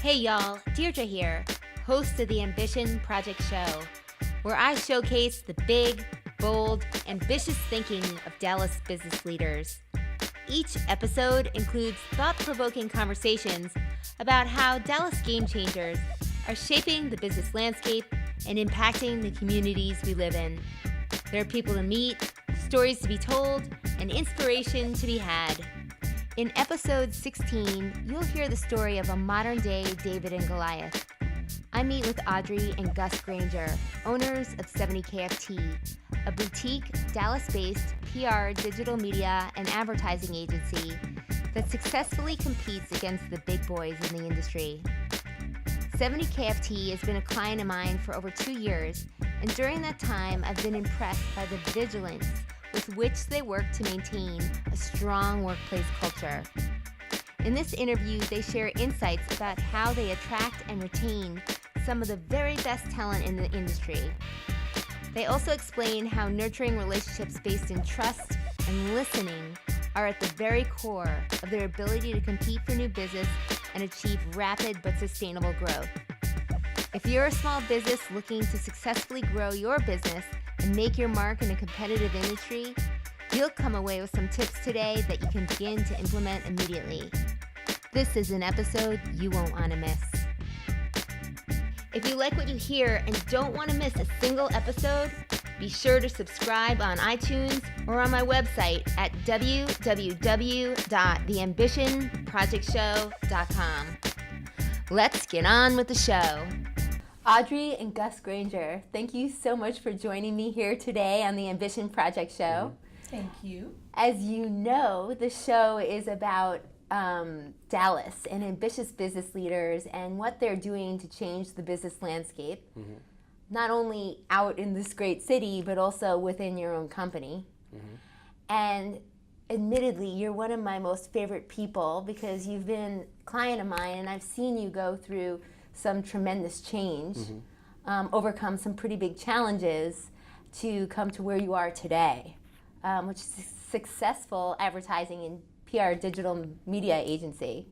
Hey y'all, Deirdre here, host of the Ambition Project Show, where I showcase the big, bold, ambitious thinking of Dallas business leaders. Each episode includes thought-provoking conversations about how Dallas game changers are shaping the business landscape and impacting the communities we live in. There are people to meet, stories to be told, and inspiration to be had. In episode 16, you'll hear the story of a modern-day David and Goliath. I meet with Audrey and Gus Granger, owners of 70KFT, a boutique Dallas-based PR, digital media, and advertising agency that successfully competes against the big boys in the industry. 70KFT has been a client of mine for over 2 years, and during that time, I've been impressed by the vigilance with which they work to maintain a strong workplace culture. In this interview, they share insights about how they attract and retain some of the very best talent in the industry. They also explain how nurturing relationships based in trust and listening are at the very core of their ability to compete for new business and achieve rapid but sustainable growth. If you're a small business looking to successfully grow your business and make your mark in a competitive industry, you'll come away with some tips today that you can begin to implement immediately. This is an episode you won't want to miss. If you like what you hear and don't want to miss a single episode, be sure to subscribe on iTunes or on my website at www.theambitionprojectshow.com. Let's get on with the show. Audrey and Gus Granger, thank you so much for joining me here today on the Ambition Project Show. Thank you. As you know, the show is about Dallas and ambitious business leaders and what they're doing to change the business landscape, not only out in this great city, but also within your own company. And admittedly, you're one of my most favorite people because you've been a client of mine and I've seen you go through some tremendous change, overcome some pretty big challenges to come to where you are today, which is a successful advertising and PR digital media agency.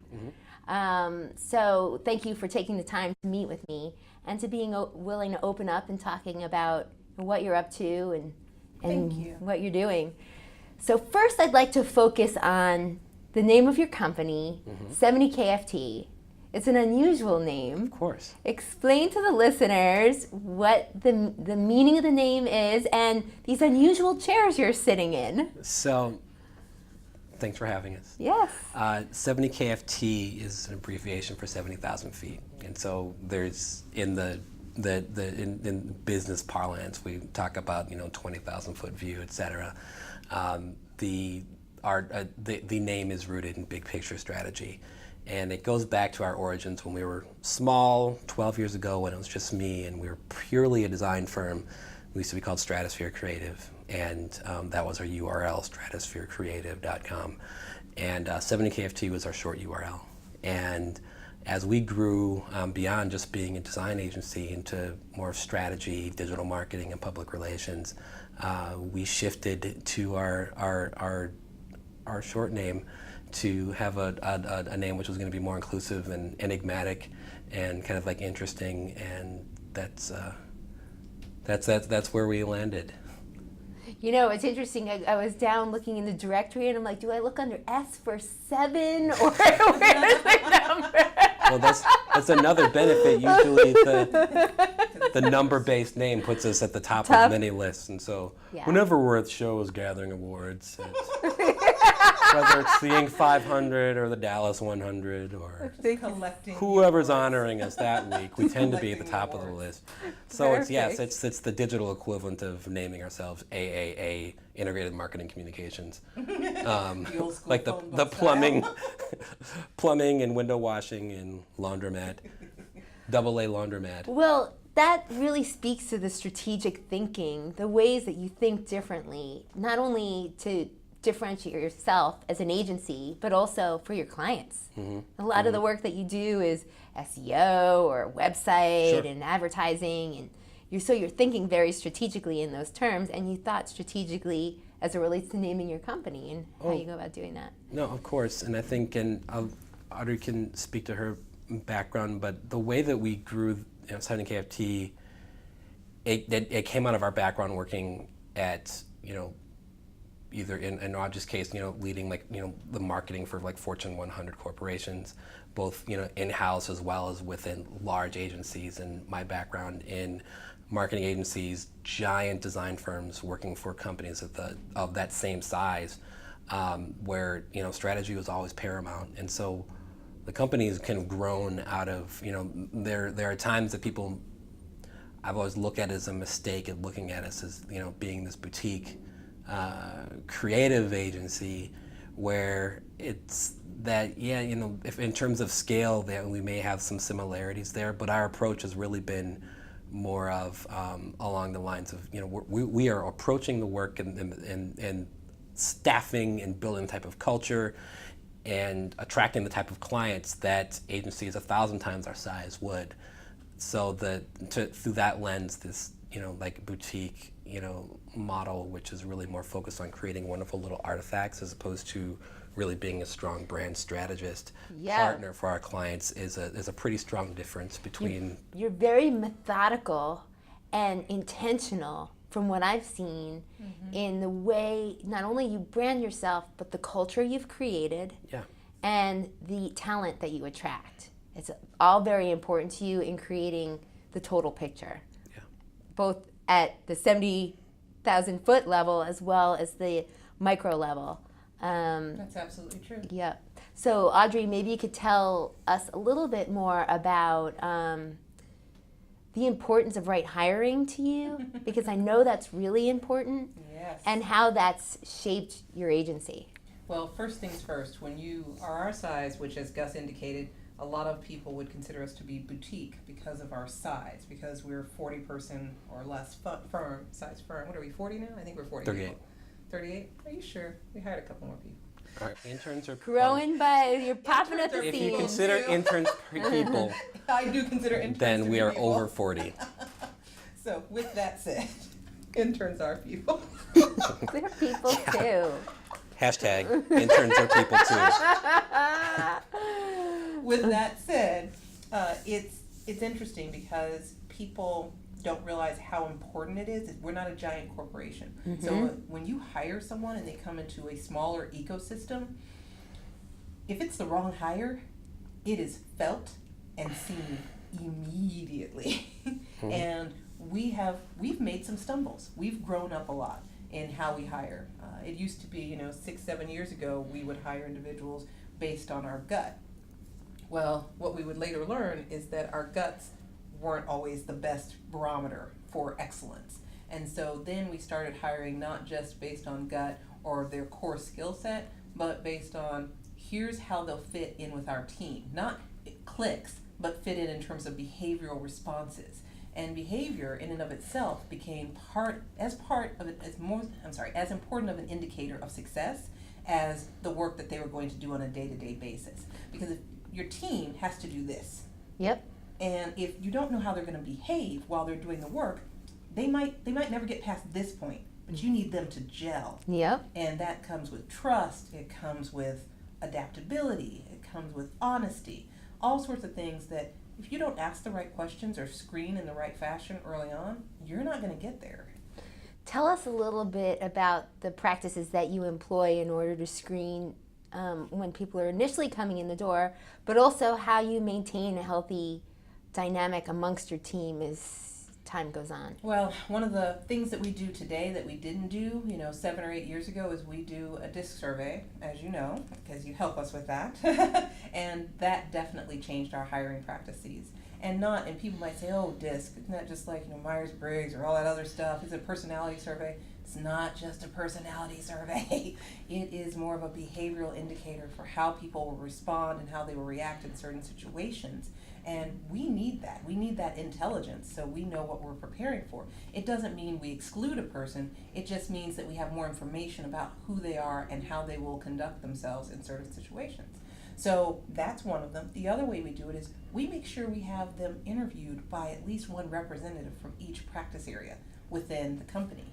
So thank you for taking the time to meet with me and to being willing to open up and talking about what you're up to and what you're doing. So first I'd like to focus on the name of your company, 70KFT. It's an unusual name. Of course. Explain to the listeners what the meaning of the name is and these unusual chairs you're sitting in. So, thanks for having us. Yes. 70KFT is an abbreviation for 70,000 feet. And so there's, in in business parlance, we talk about, 20,000 foot view, et cetera. The name is rooted in big picture strategy. And it goes back to our origins when we were small, 12 years ago, when it was just me, and we were purely a design firm. We used to be called Stratosphere Creative, and that was our URL, stratospherecreative.com. And 70KFT was our short URL. And as we grew beyond just being a design agency into more strategy, digital marketing, and public relations, we shifted to our short name to have a name which was going to be more inclusive and enigmatic and kind of like interesting, and that's where we landed. It's interesting. I was down looking in the directory, and I'm like, do I look under S for 7 or where is the number? Well, that's another benefit. Usually the number-based name puts us at the top of many lists, and so whenever we're at shows gathering awards, whether it's the Inc. 500 or the Dallas 100 or whoever's honoring us that week, we tend to be at the top of the list. So it's the digital equivalent of naming ourselves AAA, Integrated Marketing Communications. Like the plumbing and window washing and laundromat, AA laundromat. Well, that really speaks to the strategic thinking, the ways that you think differently, not only to differentiate yourself as an agency, but also for your clients. A lot of the work that you do is SEO or website and advertising, and you're thinking very strategically in those terms, and you thought strategically as it relates to naming your company and how you go about doing that. No, of course, and I think, Audrey can speak to her background, but the way that we grew 70 KFT, it came out of our background working at, either in Audrey's case, leading the marketing for Fortune 100 corporations, both in-house as well as within large agencies, and my background in marketing agencies, giant design firms working for companies of that same size, where strategy was always paramount. And so the company's kind of grown out of, there are times that people, I've always looked at it as a mistake at looking at us as being this boutique creative agency, where it's that if in terms of scale that we may have some similarities there, but our approach has really been more of along the lines of we are approaching the work and staffing and building the type of culture and attracting the type of clients that agencies 1,000 times our size would. So through that lens, this boutique model, which is really more focused on creating wonderful little artifacts as opposed to really being a strong brand strategist partner for our clients, is a pretty strong difference between. You're very methodical and intentional from what I've seen in the way not only you brand yourself, but the culture you've created and the talent that you attract. It's all very important to you in creating the total picture, both at the 70,000 foot level as well as the micro level. That's absolutely true. Yeah. So Audrey, maybe you could tell us a little bit more about the importance of right hiring to you, because I know that's really important. Yes. And how that's shaped your agency. Well, first things first, when you are our size, which as Gus indicated, a lot of people would consider us to be boutique because of our size, because we're 40-person or less size firm. What are we, 40 now? I think we're 40 38. people. 38? Are you sure? We hired a couple more people. Our interns are Growing you're popping at the If seams. you consider interns people, I do consider interns then to we be are people. over 40. So with that said, interns are people. They're people too. Hashtag interns are people too. With that said, it's interesting because people don't realize how important it is. We're not a giant corporation. So when you hire someone and they come into a smaller ecosystem, if it's the wrong hire, it is felt and seen immediately. And we've made some stumbles. We've grown up a lot in how we hire. It used to be, 6-7 years ago, we would hire individuals based on our gut. Well, what we would later learn is that our guts weren't always the best barometer for excellence. And so then we started hiring not just based on gut or their core skill set, but based on here's how they'll fit in with our team. Not clicks, but fit in terms of behavioral responses. And behavior in and of itself became as important of an indicator of success as the work that they were going to do on a day-to-day basis. Because if your team has to do this. Yep. And if you don't know how they're going to behave while they're doing the work, they might never get past this point, but you need them to gel. Yep. And that comes with trust, it comes with adaptability, it comes with honesty, all sorts of things that if you don't ask the right questions or screen in the right fashion early on, you're not going to get there. Tell us a little bit about the practices that you employ in order to screen when people are initially coming in the door, but also how you maintain a healthy dynamic amongst your team as time goes on. Well, one of the things that we do today that we didn't do, 7 or 8 years ago is we do a DISC survey, as you know, because you help us with that. And that definitely changed our hiring practices. And people might say, oh, DISC, isn't that just like, Myers-Briggs or all that other stuff? It's a personality survey. It's not just a personality survey. It is more of a behavioral indicator for how people will respond and how they will react in certain situations. And we need that. We need that intelligence so we know what we're preparing for. It doesn't mean we exclude a person. It just means that we have more information about who they are and how they will conduct themselves in certain situations. So that's one of them. The other way we do it is we make sure we have them interviewed by at least one representative from each practice area within the company.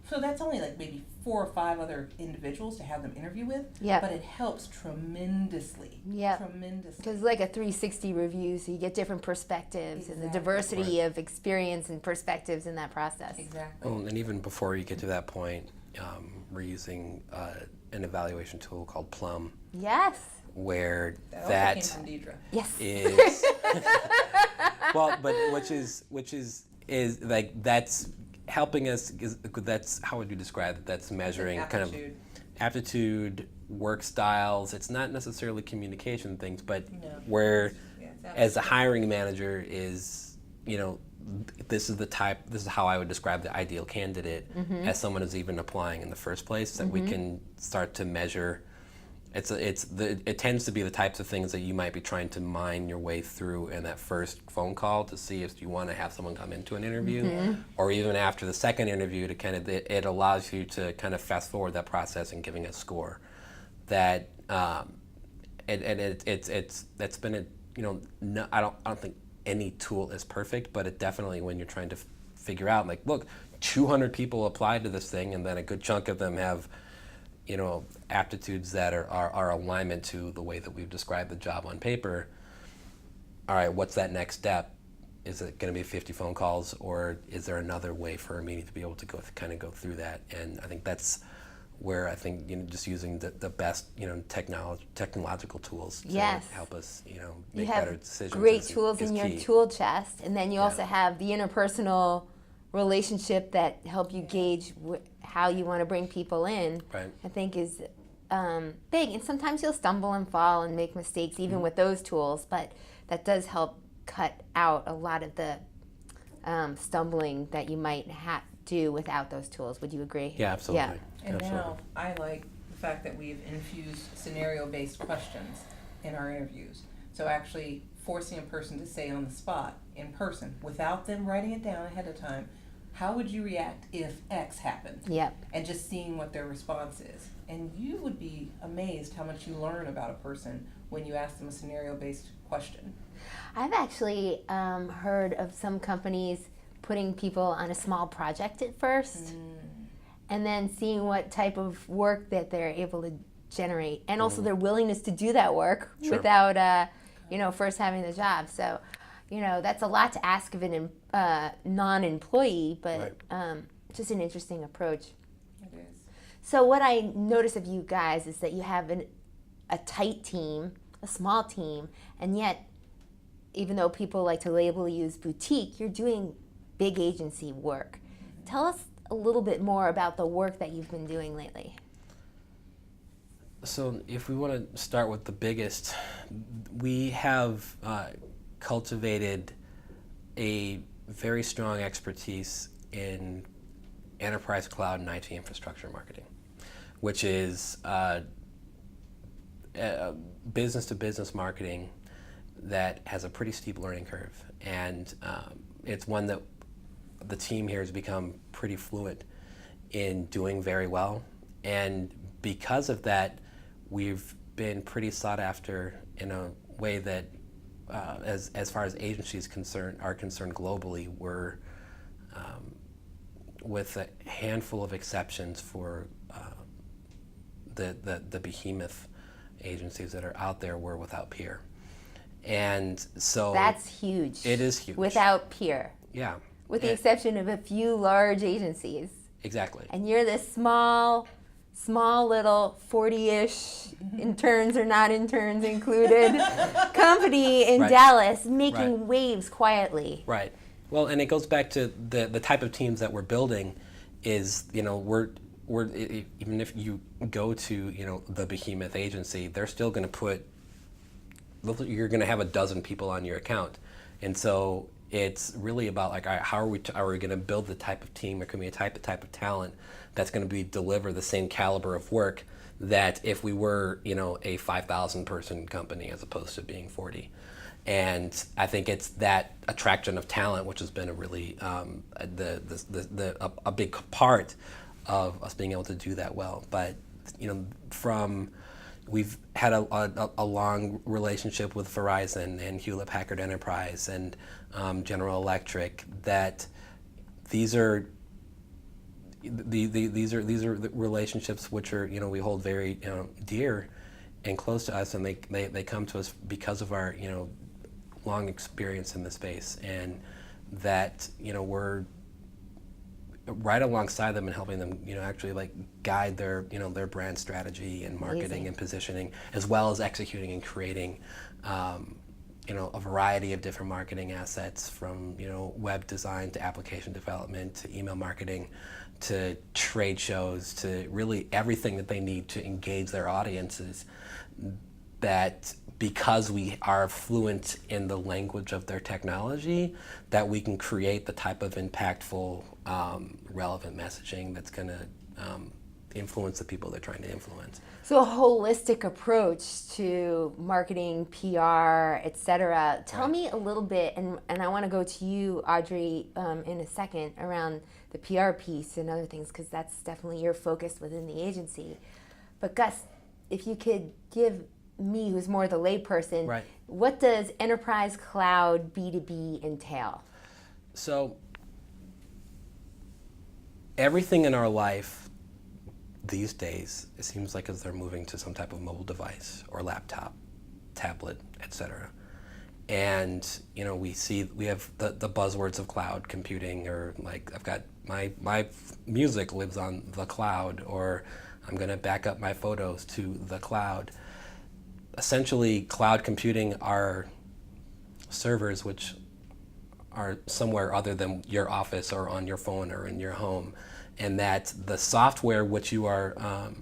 So that's only like maybe 4 or 5 other individuals to have them interview with. Yep. But it helps tremendously. Yep. Tremendously. Because it's like a 360 review, so you get different perspectives and the Exactly. diversity of experience and perspectives in that process. Exactly. Well, and even before you get to that point, we're using an evaluation tool called Plum, Yes. where That also came from Deidre. Yes. is well, but which is like that's helping us. That's how would you describe it? That's measuring kind of aptitude, work styles. It's not necessarily communication things, but where as a hiring manager is, this is how I would describe the ideal candidate as someone who's even applying in the first place, that we can start to measure. It tends to be the types of things that you might be trying to mine your way through in that first phone call to see if you want to have someone come into an interview, or even after the second interview to kind of, it allows you to kind of fast forward that process and giving a score. That that's been I don't think any tool is perfect, but it definitely, when you're trying to figure out, like, look, 200 people applied to this thing, and then a good chunk of them have aptitudes that are alignment to the way that we've described the job on paper. All right, what's that next step? Is it going to be 50 phone calls, or is there another way for a meeting to be able to go through that? And I think that's where I think just using the best technological tools to help us make better decisions. Great tools in your key. tool chest, and then you also have the interpersonal relationship that help you gauge how you want to bring people in. Right. I think is big, and sometimes you'll stumble and fall and make mistakes even with those tools, but that does help cut out a lot of the stumbling that you might do without those tools. Would you agree? Yeah, absolutely. Yeah. And absolutely. now I like the fact that we've infused scenario-based questions in our interviews. So actually forcing a person to say on the spot, in person, without them writing it down ahead of time, how would you react if X happened? Yep. And just seeing what their response is. And you would be amazed how much you learn about a person when you ask them a scenario-based question. I've actually heard of some companies putting people on a small project at first, and then seeing what type of work that they're able to generate, and also their willingness to do that work without, first having the job. So, that's a lot to ask of an non-employee, but just an interesting approach. It is. So what I notice of you guys is that you have a tight team, a small team, and yet, even though people like to label you as boutique, you're doing big agency work. Tell us a little bit more about the work that you've been doing lately. So if we want to start with the biggest, we have cultivated a very strong expertise in enterprise cloud and IT infrastructure marketing, which is business-to-business marketing that has a pretty steep learning curve. And it's one that the team here has become pretty fluent in doing very well. And because of that, we've been pretty sought after in a way that, as far as agencies are concerned globally, we're with a handful of exceptions for the behemoth agencies that are out there, we're without peer. And so that's huge. It is huge. Without peer. Yeah. With the exception of a few large agencies. Exactly. And you're this small little 40-ish interns or not interns included company in Dallas making waves quietly. Right. Well, and it goes back to the type of teams that we're building is, we're even if you go to, the behemoth agency, they're still going to you're going to have a dozen people on your account. And so it's really about like, all right, how are we going to build the type of team, or can be a type of talent that's going to deliver the same caliber of work that if we were, a 5,000 person company as opposed to being 40. And I think it's that attraction of talent which has been a really a big part of us being able to do that well. But we've had a long relationship with Verizon and Hewlitt-Packard Enterprise and General Electric, that these are these are the relationships which are, we hold very, dear and close to us, and they come to us because of our, long experience in the space, and that, we're right alongside them and helping them, actually like guide their, their brand strategy and marketing Amazing. and positioning, as well as executing and creating, a variety of different marketing assets, from, web design to application development to email marketing to trade shows to really everything that they need to engage their audiences, that because we are fluent in the language of their technology, that we can create the type of impactful, relevant messaging that's going to influence the people they're trying to influence. So a holistic approach to marketing, PR, etc. Tell me a little bit, and I want to go to you, Audrey, in a second, around the PR piece and other things, because that's definitely your focus within the agency. But Gus, if you could give me, who's more the layperson, Right. What does enterprise cloud B2B entail? So everything in our life these days, it seems like as they're moving to some type of mobile device or laptop, tablet, etc. And we have the buzzwords of cloud computing, or like I've got my music lives on the cloud, or I'm going to back up my photos to the cloud. Essentially, cloud computing are servers which are somewhere other than your office or on your phone or in your home, and that the software which you are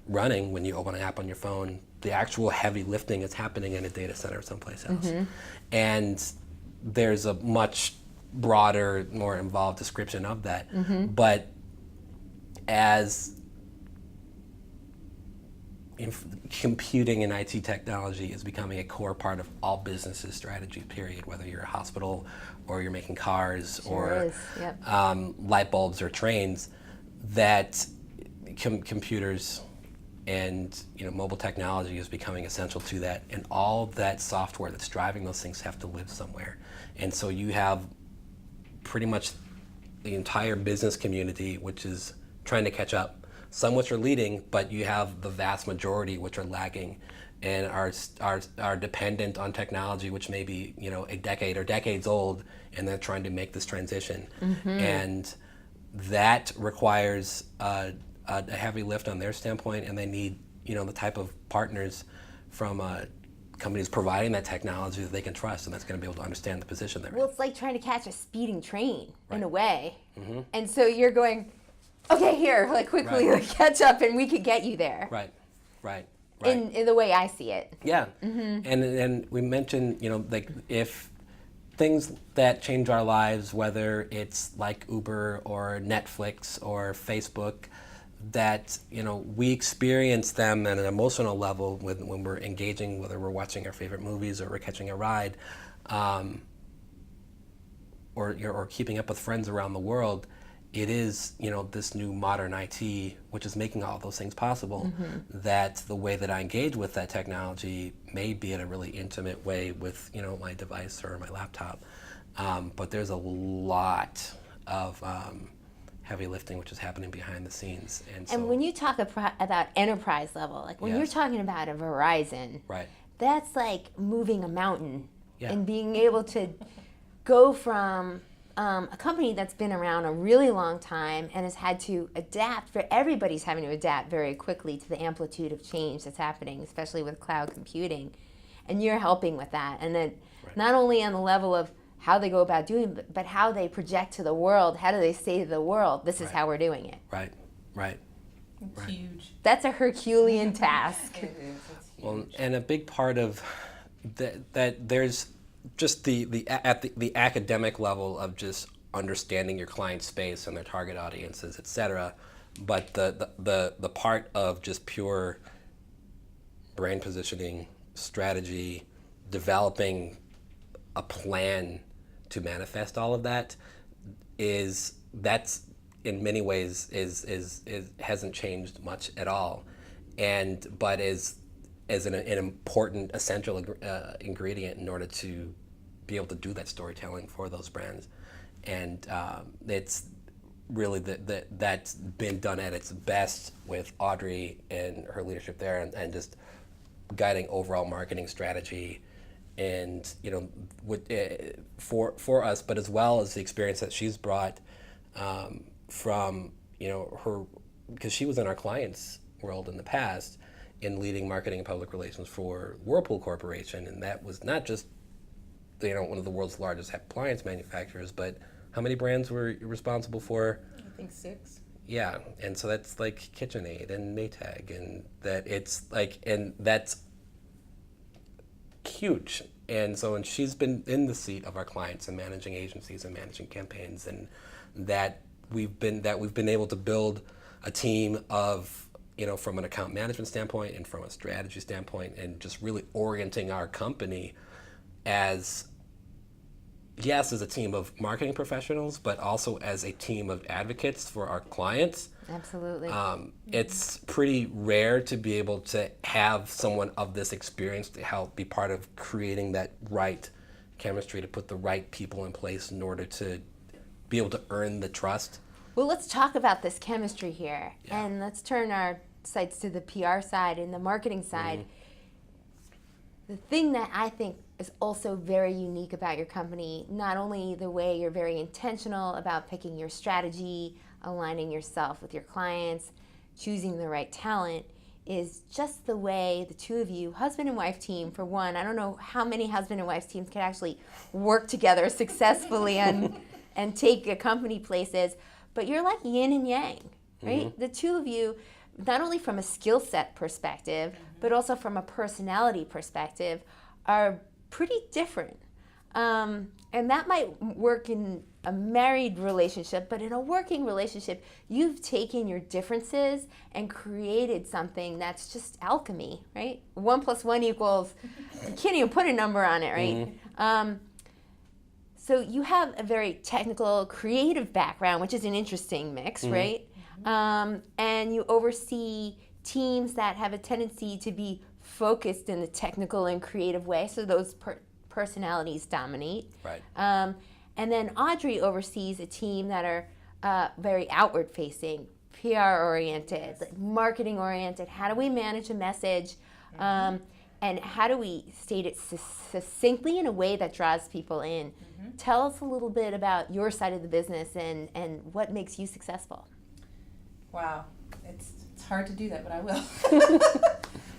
running when you open an app on your phone, the actual heavy lifting is happening in a data center someplace else. Mm-hmm. And there's a much broader, more involved description of that. Mm-hmm. But as computing and IT technology is becoming a core part of all businesses' strategy, period, whether you're a hospital or you're making cars or Yep. Light bulbs or trains, that computers and mobile technology is becoming essential to that, and all that software that's driving those things have to live somewhere. And so you have pretty much the entire business community which is trying to catch up, some which are leading, but you have the vast majority which are lagging and are dependent on technology which may be a decade or decades old, and they're trying to make this transition. Mm-hmm. And that requires a heavy lift on their standpoint, and they need the type of partners from companies providing that technology that they can trust, and that's going to be able to understand the position they're in. Well, it's like trying to catch a speeding train in a way. Mm-hmm. And so you're going, okay, here, like quickly, Right. like catch up, and we could get you there. Right. In the way I see it. Yeah. Mm-hmm. And we mentioned, like if things that change our lives, whether it's like Uber or Netflix or Facebook, that we experience them at an emotional level when we're engaging, whether we're watching our favorite movies or we're catching a ride, or keeping up with friends around the world. It is this new modern IT which is making all those things possible. Mm-hmm. That the way that I engage with that technology may be in a really intimate way with my device or my laptop, but there's a lot of heavy lifting which is happening behind the scenes. And when you talk about enterprise level, like when you're talking about a Verizon, right, that's like moving a mountain. Yeah. And being able to go from a company that's been around a really long time and has had to adapt, everybody's having to adapt very quickly to the amplitude of change that's happening, especially with cloud computing. And you're helping with that. And then not only on the level of how they go about doing it, but how they project to the world. How do they say to the world, this is how we're doing it? Right. It's huge. That's a Herculean task. It is. It's huge. Well, and a big part of that there's just the academic level of just understanding your client space and their target audiences, etc. But the part of just pure brand positioning, strategy, developing a plan to manifest all of that's in many ways is hasn't changed much at all, but is an important essential ingredient in order to be able to do that storytelling for those brands. And it's really that's been done at its best with Audrey and her leadership there, and just guiding overall marketing strategy, and for us, but as well as the experience that she's brought from her, because she was in our clients' world in the past in leading marketing and public relations for Whirlpool Corporation, and that was not just one of the world's largest appliance manufacturers, but how many brands were you responsible for? I think 6. Yeah, and so that's like KitchenAid and Maytag, and that's huge. And she's been in the seat of our clients and managing agencies and managing campaigns, and that we've been able to build a team of, from an account management standpoint and from a strategy standpoint, and just really orienting our company as a team of marketing professionals, but also as a team of advocates for our clients. Absolutely. It's pretty rare to be able to have someone of this experience to help be part of creating that right chemistry, to put the right people in place in order to be able to earn the trust. Well, let's talk about this chemistry here, Yeah. and let's turn our sights to the PR side and the marketing side. Mm-hmm. The thing that I think is also very unique about your company, not only the way you're very intentional about picking your strategy, aligning yourself with your clients, choosing the right talent, is just the way the two of you, husband and wife team, for one. I don't know how many husband and wife teams can actually work together successfully and take a company places, but you're like yin and yang, right? Mm-hmm. The two of you, not only from a skill set perspective, but also from a personality perspective, are pretty different. And that might work in a married relationship, but in a working relationship, you've taken your differences and created something that's just alchemy, right? 1 + 1 equals, you can't even put a number on it, right? Mm-hmm. So you have a very technical, creative background, which is an interesting mix, mm-hmm. right? Mm-hmm. And you oversee teams that have a tendency to be focused in the technical and creative way, so those personalities dominate. Right. And then Audrey oversees a team that are very outward-facing, PR-oriented, yes. like marketing-oriented. How do we manage a message? Mm-hmm. And how do we state it succinctly in a way that draws people in? Mm-hmm. Tell us a little bit about your side of the business and what makes you successful. Wow, it's hard to do that, but I will.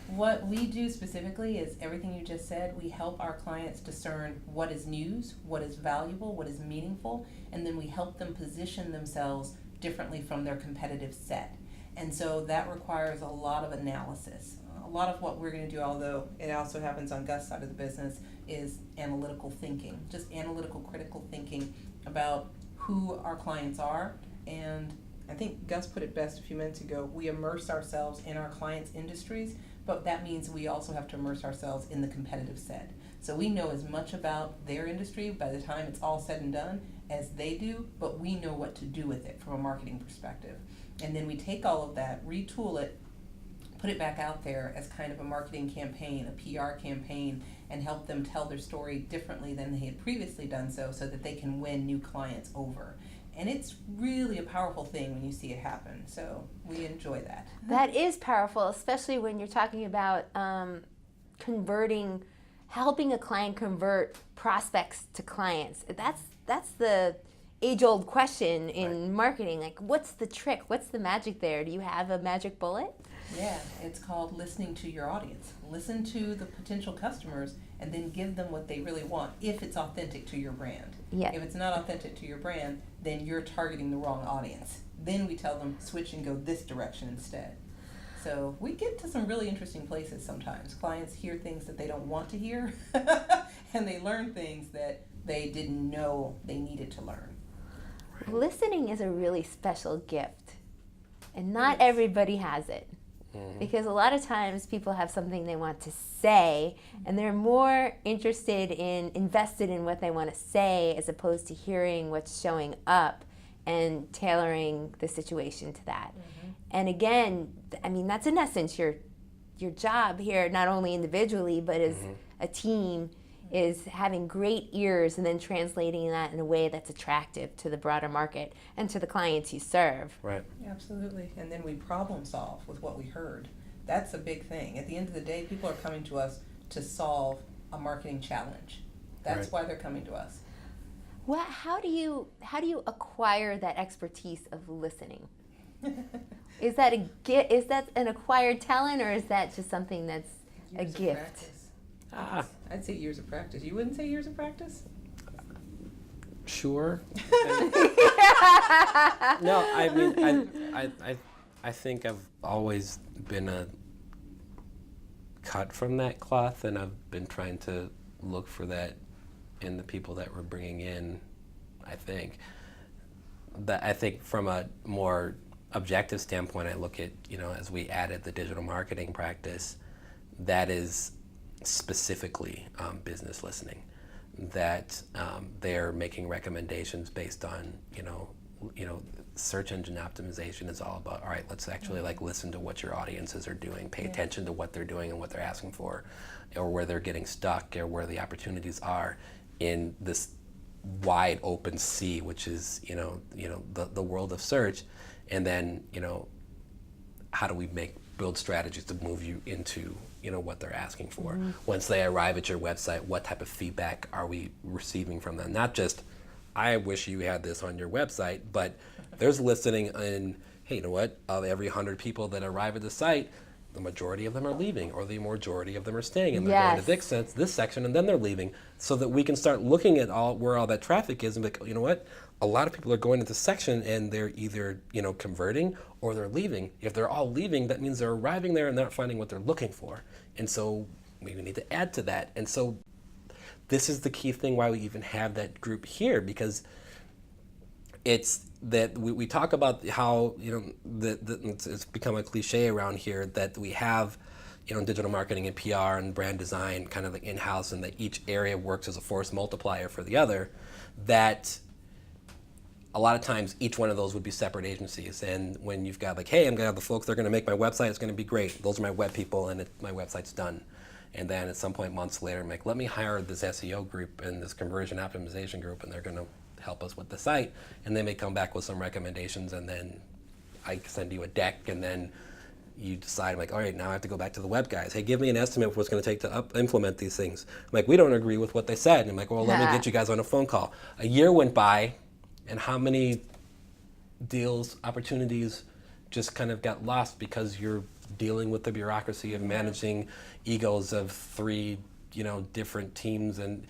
What we do specifically is everything you just said. We help our clients discern what is news, what is valuable, what is meaningful, and then we help them position themselves differently from their competitive set. And so that requires a lot of analysis. A lot of what we're going to do, although it also happens on Gus' side of the business, is analytical thinking, just analytical, critical thinking about who our clients are. And I think Gus put it best a few minutes ago. We immerse ourselves in our clients' industries, but that means we also have to immerse ourselves in the competitive set. So we know as much about their industry by the time it's all said and done as they do, but we know what to do with it from a marketing perspective. And then we take all of that, retool it, put it back out there as kind of a marketing campaign, a PR campaign, and help them tell their story differently than they had previously done so that they can win new clients over. And it's really a powerful thing when you see it happen. So we enjoy that. That is powerful, especially when you're talking about helping a client convert prospects to clients. That's the age-old question in right. marketing. Like, what's the trick? What's the magic there? Do you have a magic bullet? Yeah, it's called listening to your audience. Listen to the potential customers and then give them what they really want if it's authentic to your brand. Yeah. If it's not authentic to your brand, then you're targeting the wrong audience. Then we tell them switch and go this direction instead. So we get to some really interesting places sometimes. Clients hear things that they don't want to hear and they learn things that they didn't know they needed to learn. Listening is a really special gift, and not everybody has it. Mm-hmm. Because a lot of times people have something they want to say, and they're more invested in what they want to say as opposed to hearing what's showing up and tailoring the situation to that. Mm-hmm. And again, I mean, that's in essence your job here, not only individually but as mm-hmm. a team, is having great ears and then translating that in a way that's attractive to the broader market and to the clients you serve. Right. Absolutely. And then we problem solve with what we heard. That's a big thing. At the end of the day, people are coming to us to solve a marketing challenge. That's Right. why they're coming to us. Well, how do you acquire that expertise of listening? Is that an acquired talent, or is that just something that's a Years of gift? practice. I'd say years of practice. You wouldn't say years of practice? Sure. No, I mean, I think I've always been a cut from that cloth, and I've been trying to look for that in the people that we're bringing in. I think from a more objective standpoint, I look at, as we added the digital marketing practice, that is specifically business listening. That they're making recommendations based on, search engine optimization is all about, all right, let's actually listen to what your audiences are doing, pay attention to what they're doing and what they're asking for, or where they're getting stuck, or where the opportunities are in this wide open sea, which is, the world of search. And then, how do we build strategies to move you into, what they're asking for? Mm-hmm. Once they arrive at your website, what type of feedback are we receiving from them? Not just, I wish you had this on your website, but there's listening in, hey, you know what? Of every 100 people that arrive at the site, the majority of them are leaving, or the majority of them are staying, and they're going to this section, and then they're leaving, so that we can start looking at where all that traffic is, and be like, you know what? A lot of people are going into section, and they're either converting or they're leaving. If they're all leaving, that means they're arriving there and not finding what they're looking for, and so we need to add to that. And so this is the key thing why we even have that group here, because it's that we talk about how it's become a cliche around here that we have digital marketing and PR and brand design kind of in-house, and that each area works as a force multiplier for the other. That a lot of times each one of those would be separate agencies, and when you've got hey, I'm gonna have the folks that are gonna make my website, it's gonna be great. Those are my web people, and my website's done. And then at some point months later, I'm like, let me hire this SEO group and this conversion optimization group, and they're gonna help us with the site, and they may come back with some recommendations, and then I send you a deck, and then you decide, I'm like, all right, now I have to go back to the web guys. Hey, give me an estimate of what's going to take to implement these things. I'm like, we don't agree with what they said. And I'm like, well, let me get you guys on a phone call. A year went by, and how many deals, opportunities just kind of got lost because you're dealing with the bureaucracy of managing egos of 3, different teams, and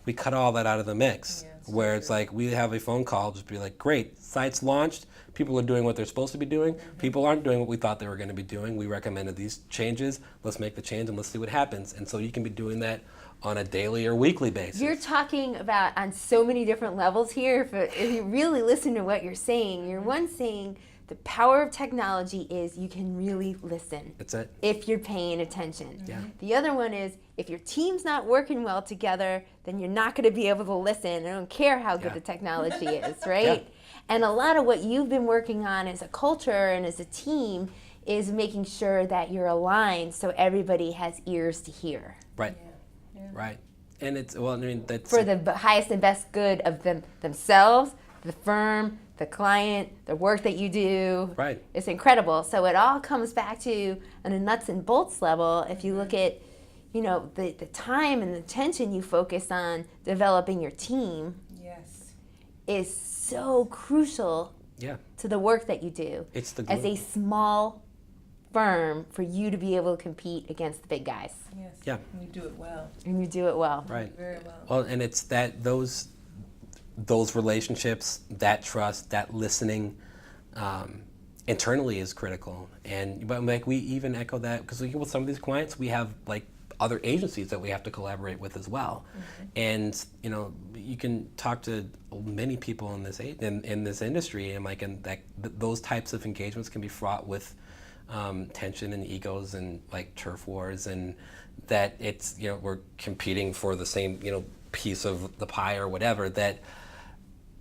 we cut all that out of the mix. Where it's like, we have a phone call, just be like, great, site's launched, people are doing what they're supposed to be doing, people aren't doing what we thought they were going to be doing, we recommended these changes, let's make the change and let's see what happens. And so you can be doing that on a daily or weekly basis. You're talking about on so many different levels here. If you really listen to what you're saying, you're saying the power of technology is you can really listen. That's it. If you're paying attention. Yeah. The other one is if your team's not working well together, then you're not going to be able to listen. I don't care how good the technology is, right? Yeah. And a lot of what you've been working on as a culture and as a team is making sure that you're aligned so everybody has ears to hear. Right. Yeah. Right. And it's, that's... For the highest and best good of themselves, the firm, the client, the work that you do. Right. It's incredible. So it all comes back to, on a nuts and bolts level, if you look at, the time and the attention you focus on developing your team is so crucial to the work that you do. It's the as a small firm for you to be able to compete against the big guys. Yes. Yeah. And you do it well. And you do it well. Right. Very well. Well, and it's that those relationships, that trust, that listening, internally is critical. But we even echo that because with some of these clients, we have other agencies that we have to collaborate with as well. And you can talk to many people in this industry, and those types of engagements can be fraught with tension and egos and turf wars, and that it's we're competing for the same piece of the pie or whatever. That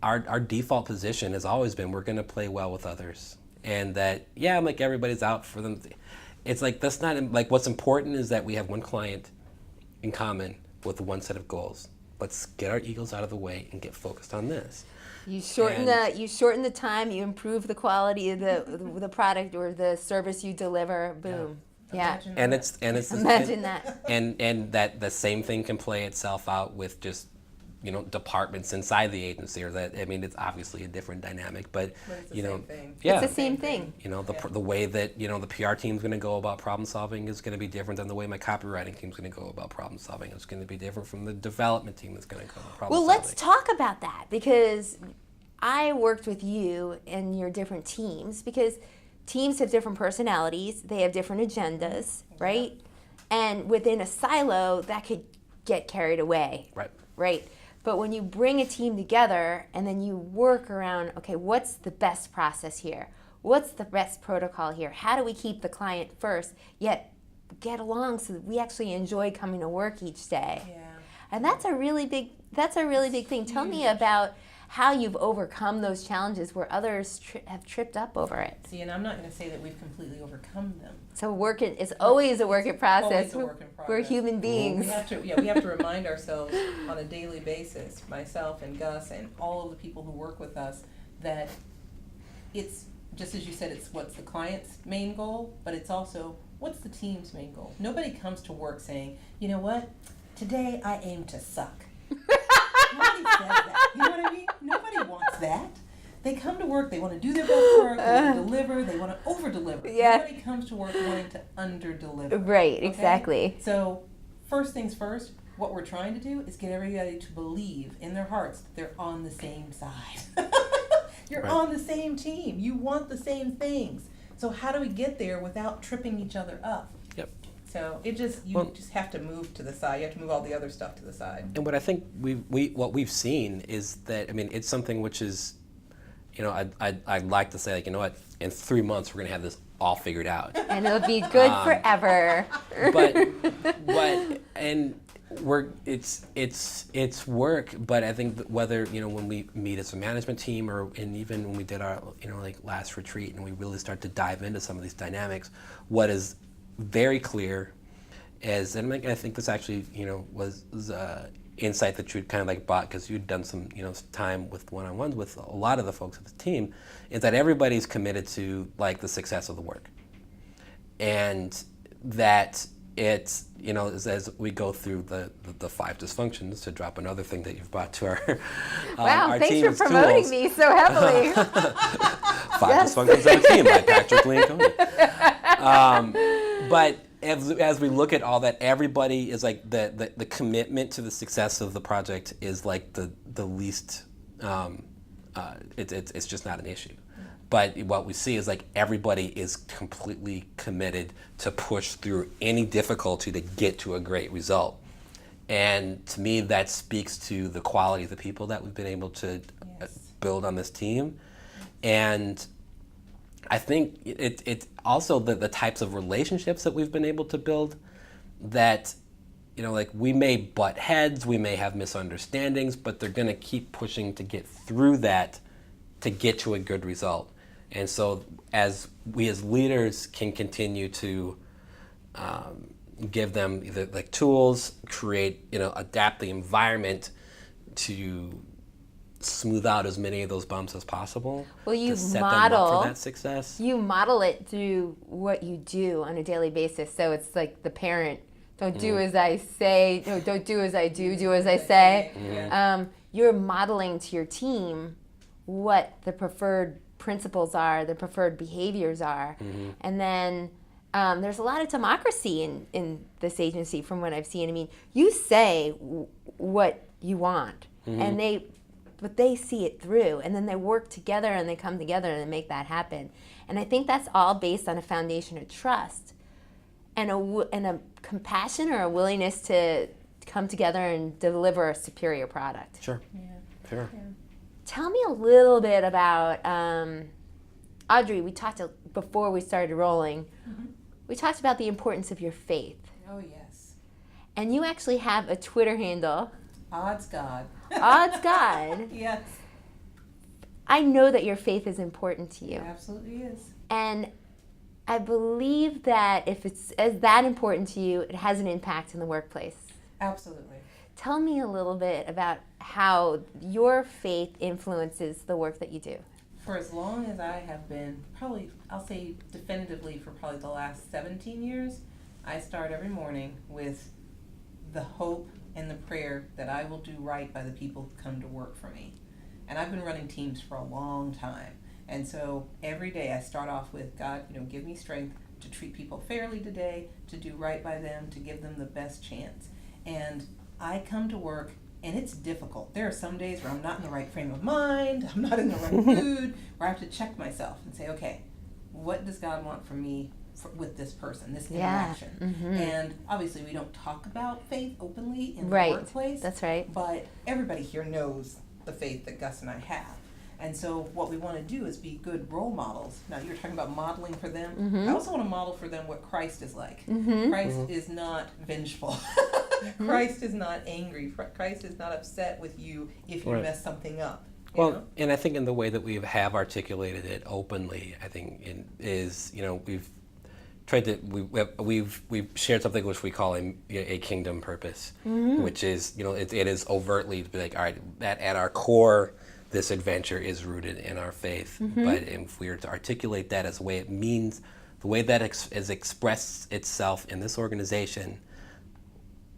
our default position has always been we're going to play well with others, and that everybody's out for them. It's that's not what's important is that we have one client in common with one set of goals. Let's get our egos out of the way and get focused on this. You shorten the time, you improve the quality of the product or the service you deliver. Boom. Yeah. Imagine that. And that the same thing can play itself out with just, departments inside the agency, or that, it's obviously a different dynamic, but it's the same thing. Yeah. It's the same thing. The way that, the PR team's going to go about problem solving is going to be different than the way my copywriting team's going to go about problem solving. It's going to be different from the development team that's going to go about problem solving. Well, let's talk about that, because I worked with you and your different teams, because teams have different personalities, they have different agendas, right? And within a silo, that could get carried away. Right. But when you bring a team together and then you work around, okay, what's the best process here? What's the best protocol here? How do we keep the client first, yet get along so that we actually enjoy coming to work each day? Yeah. And that's a really big thing. Tell me about how you've overcome those challenges where others have tripped up over it. See, and I'm not going to say that we've completely overcome them. So it's always a work in process. Always a work in progress. We're human beings. We have to remind ourselves on a daily basis, myself and Gus and all of the people who work with us, that it's, just as you said, it's what's the client's main goal, but it's also what's the team's main goal. Nobody comes to work saying, you know what, today I aim to suck. Nobody says that. You know what I mean? Nobody wants that. They come to work, they want to do their best work, they want to deliver, they want to over-deliver. Yeah. Nobody comes to work wanting to under-deliver. Right, okay? exactly. So, first things first, what we're trying to do is get everybody to believe in their hearts that they're on the same side. You're on the same team. You want the same things. So how do we get there without tripping each other up? Yep. So you just have to move to the side. You have to move all the other stuff to the side. And what I think what we've seen is that, it's something which is, I'd like to say, like, what, in 3 months we're going to have this all figured out. And it'll be good forever. It's work, but I think that whether, when we meet as a management team, and even when we did our, last retreat and we really start to dive into some of these dynamics, what is very clear is, and I think this actually, was insight that you'd kind of brought, because you'd done some, time with one-on-ones with a lot of the folks of the team, is that everybody's committed to the success of the work. And that it's, as we go through the 5 dysfunctions, to drop another thing that you've brought to our wow, our thanks for promoting tools. me so heavily. 5 Dysfunctions of a Team by Patrick Lee and Cody. But as we look at all that, everybody is the commitment to the success of the project is the least, it's just not an issue. But what we see is everybody is completely committed to push through any difficulty to get to a great result. And to me, that speaks to the quality of the people that we've been able to build on this team. And I think it's also the types of relationships that we've been able to build that, we may butt heads, we may have misunderstandings, but they're going to keep pushing to get through that to get to a good result. And so as we as leaders can continue to give them either tools, create, adapt the environment to smooth out as many of those bumps as possible. Well, you to set them up for that success. You model it through what you do on a daily basis. So it's like the parent, don't do as I say, no, don't do as I do as I say. You're modeling to your team what the preferred principles are, the preferred behaviors are. And then there's a lot of democracy in this agency from what I've seen. You say what you want, and but they see it through, and then they work together and they come together and they make that happen. And I think that's all based on a foundation of trust and a compassion or a willingness to come together and deliver a superior product. Sure. Sure. Yeah. Tell me a little bit about, Audrey, we talked before we started rolling, we talked about the importance of your faith. Oh, yes. And you actually have a Twitter handle. Odds God. Odds God. Yes. I know that your faith is important to you. It absolutely is. And I believe that if it's as that important to you, it has an impact in the workplace. Absolutely. Tell me a little bit about how your faith influences the work that you do. For as long as I have been, probably, I'll say definitively for probably the last 17 years, I start every morning with the hope and the prayer that I will do right by the people who come to work for me. And I've been running teams for a long time. And so every day I start off with, God, give me strength to treat people fairly today, to do right by them, to give them the best chance. And I come to work, and it's difficult. There are some days where I'm not in the right frame of mind, I'm not in the right mood, where I have to check myself and say, okay, what does God want from me with this person, this interaction? Mm-hmm. And obviously we don't talk about faith openly in the Right. workplace. That's right. But everybody here knows the faith that Gus and I have. And so what we want to do is be good role models. Now, you're talking about modeling for them. Mm-hmm. I also want to model for them what Christ is like. Mm-hmm. Christ is not vengeful. Christ is not angry. Christ is not upset with you if you Right. mess something up. you Well, know? and I think in the way that we have articulated it openly, I think we've tried to we've shared something which we call a kingdom purpose, which is it is overtly to be like, all right, that at our core, this adventure is rooted in our faith. But if we were to articulate that as the way it means, the way that is expressed itself in this organization,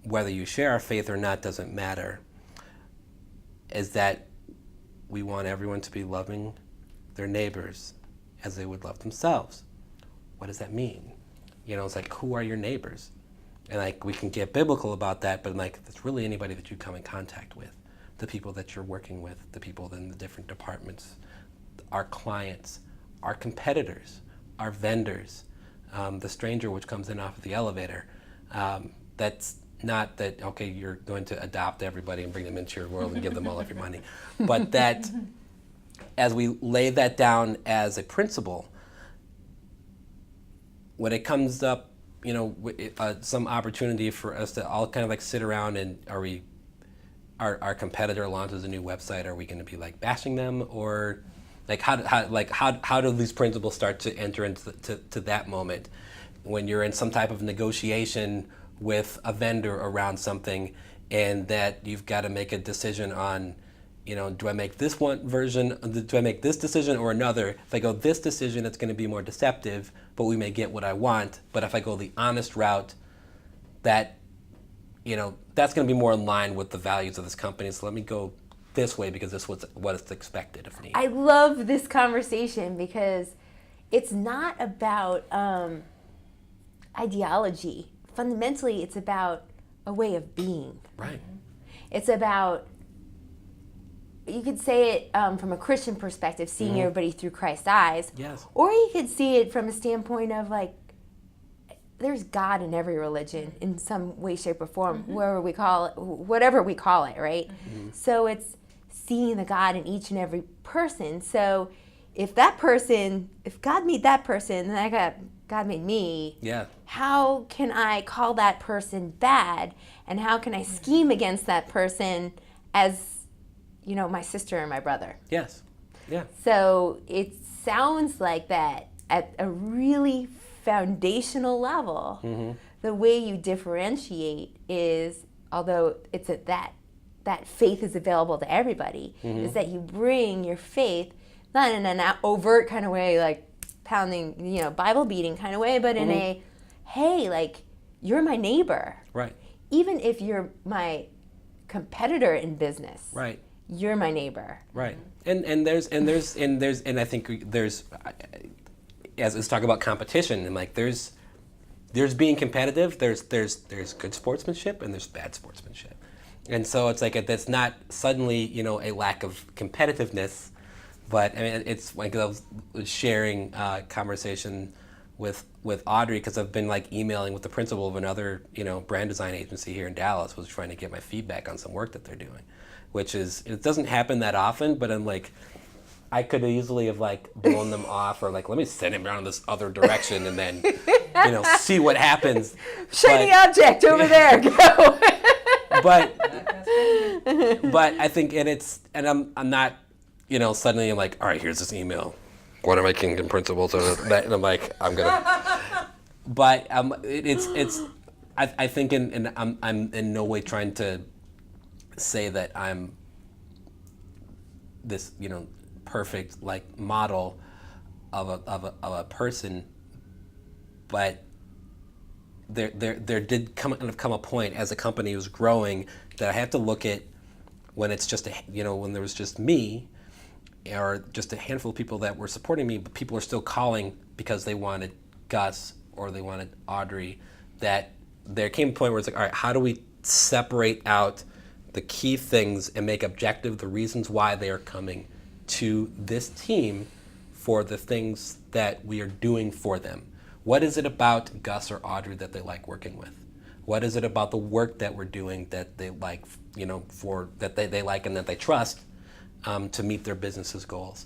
whether you share our faith or not doesn't matter, is that we want everyone to be loving their neighbors as they would love themselves. What does that mean? It's like, who are your neighbors? And like, we can get biblical about that, but like, it's really anybody that you come in contact with, the people that you're working with, the people in the different departments, our clients, our competitors, our vendors, the stranger which comes in off of the elevator. That's not that, okay, you're going to adopt everybody and bring them into your world and give them all of your money, but that as we lay that down as a principle, when it comes up, some opportunity for us to all kind of like sit around and our competitor launches a new website, are we going to be like bashing them, or like how do these principles start to enter into to that moment when you're in some type of negotiation with a vendor around something, and that you've got to make a decision on, do I make this one version, do I make this decision or another? If I go this decision, it's going to be more deceptive, but we may get what I want. But if I go the honest route, that's going to be more in line with the values of this company. So let me go this way because this was what is expected of me. I love this conversation because it's not about ideology. Fundamentally, it's about a way of being. Right. It's about, you could say it from a Christian perspective, seeing everybody through Christ's eyes. Yes. Or you could see it from a standpoint of like, there's God in every religion in some way, shape, or form, whatever we call it, right? So it's seeing the God in each and every person. So if God made that person, then God made me. Yeah. How can I call that person bad, and how can I scheme against that person as, my sister and my brother? Yes. Yeah. So it sounds like that at a really foundational level, the way you differentiate is, although it's that faith is available to everybody, is that you bring your faith not in an overt kind of way, like pounding, Bible beating kind of way, but in a, hey, like, you're my neighbor. Right. Even if you're my competitor in business. Right. You're my neighbor. Right. And I think there's, as let's talk about competition, and like there's being competitive, there's good sportsmanship and there's bad sportsmanship. And so it's like that's not suddenly, a lack of competitiveness, but I mean it's like I was sharing conversation with Audrey, because I've been like emailing with the principal of another, brand design agency here in Dallas, was trying to get my feedback on some work that they're doing, which is, it doesn't happen that often, but I'm like, I could easily have like blown them off, or like, let me send him around this other direction and then, see what happens. Shiny object over there, go. But I think, and I'm not, suddenly I'm like, all right, here's this email. What are my kingdom principles? And I'm like, I'm gonna. But I think, I'm in no way trying to say that I'm this, perfect like model of a person, but there did come a point as the company was growing that I had to look at when it's just when there was just me or just a handful of people that were supporting me, but people are still calling because they wanted Gus or they wanted Audrey, that there came a point where it's like, all right, how do we separate out the key things and make objective the reasons why they are coming to this team for the things that we are doing for them? What is it about Gus or Audrey that they like working with? What is it about the work that we're doing that they like, that they like and that they trust to meet their business's goals?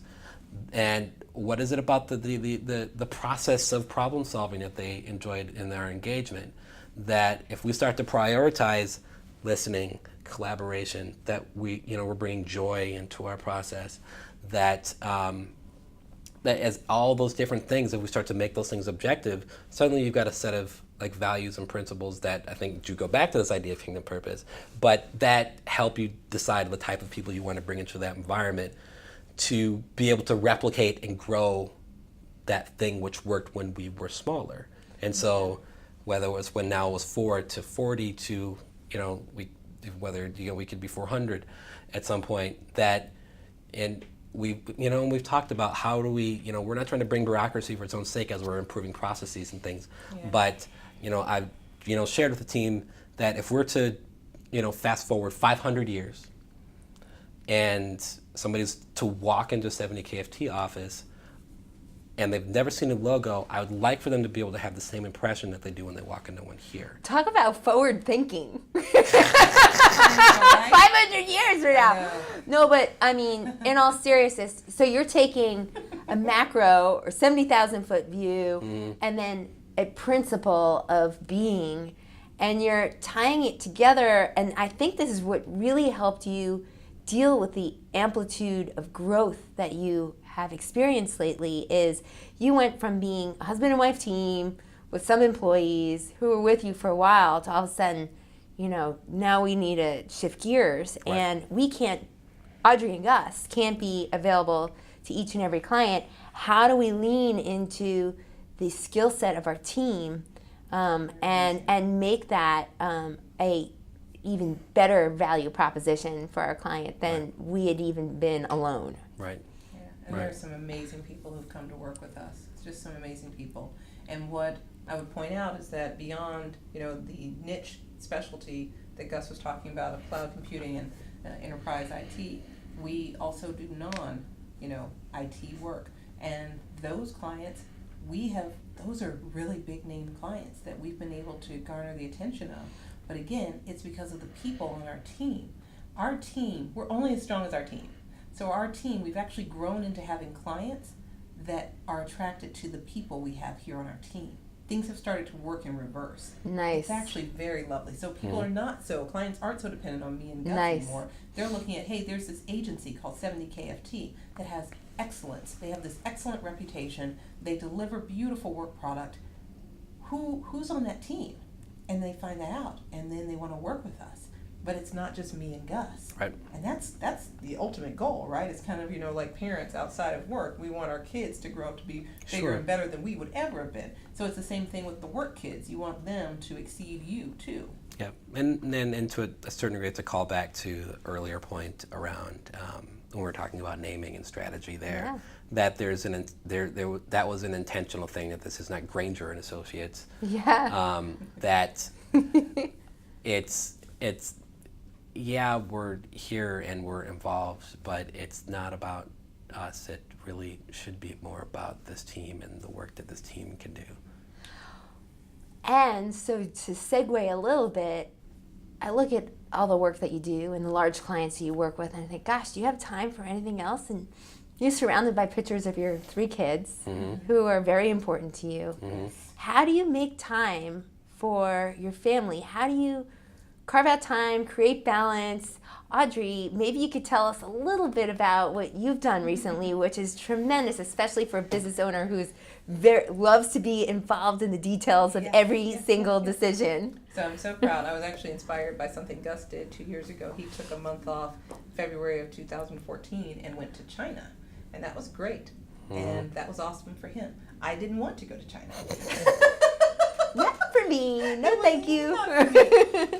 And what is it about the process of problem solving that they enjoyed in their engagement? That if we start to prioritize listening, collaboration, that we're bringing joy into our process, that as all those different things, if we start to make those things objective, suddenly you've got a set of like values and principles that I think do go back to this idea of kingdom purpose, but that help you decide the type of people you want to bring into that environment to be able to replicate and grow that thing which worked when we were smaller. And so whether it was when now it was 4 to 40 to, we could be 400 at some point, and we've talked about how do we, we're not trying to bring bureaucracy for its own sake as we're improving processes and things, but, I've, shared with the team that if we're to, fast forward 500 years and somebody's to walk into a 70 KFT office and they've never seen a logo, I would like for them to be able to have the same impression that they do when they walk into one here. Talk about forward thinking. 500 years from now. No, but I mean, in all seriousness, so you're taking a macro or 70,000 foot view and then a principle of being, and you're tying it together. And I think this is what really helped you deal with the amplitude of growth that you have experienced lately. Is you went from being a husband and wife team with some employees who were with you for a while to all of a sudden, now we need to shift gears, right. And we can't, Audrey and Gus can't be available to each and every client. How do we lean into the skill set of our team and make that a even better value proposition for our client than we had even been alone? Right. Yeah, and there are some amazing people who've come to work with us. It's just some amazing people. And what I would point out is that beyond, the niche specialty that Gus was talking about of cloud computing and enterprise IT, we also do IT work. And those clients, those are really big name clients that we've been able to garner the attention of. But again, it's because of the people on our team. Our team, we're only as strong as our team. So our team, we've actually grown into having clients that are attracted to the people we have here on our team. Things have started to work in reverse. Nice. It's actually very lovely. So clients aren't so dependent on me and Gus anymore. They're looking at, hey, there's this agency called 70 KFT that has excellence. They have this excellent reputation. They deliver beautiful work product. Who's on that team? And they find that out, and then they want to work with us. But it's not just me and Gus. Right. And that's the ultimate goal, right? It's kind of, like parents outside of work. We want our kids to grow up to be bigger and better than we would ever have been. So it's the same thing with the work kids. You want them to exceed you, too. Yeah, and to a certain degree, it's a callback to the earlier point around when we were talking about naming and strategy there, that there's that was an intentional thing, that this is not Granger and Associates. Yeah. That it's we're here and we're involved, but it's not about us. It really should be more about this team and the work that this team can do. And so to segue a little bit, I look at all the work that you do and the large clients that you work with, and I think, gosh, do you have time for anything else? And you're surrounded by pictures of your 3 kids who are very important to you. How do you make time for your family? How do you carve out time, create balance. Audrey, maybe you could tell us a little bit about what you've done recently, which is tremendous, especially for a business owner who's loves to be involved in the details of every single decision. So I'm so proud. I was actually inspired by something Gus did 2 years ago. He took a month off February of 2014 and went to China. And that was great. And that was awesome for him. I didn't want to go to China. Not for me. No, thank you.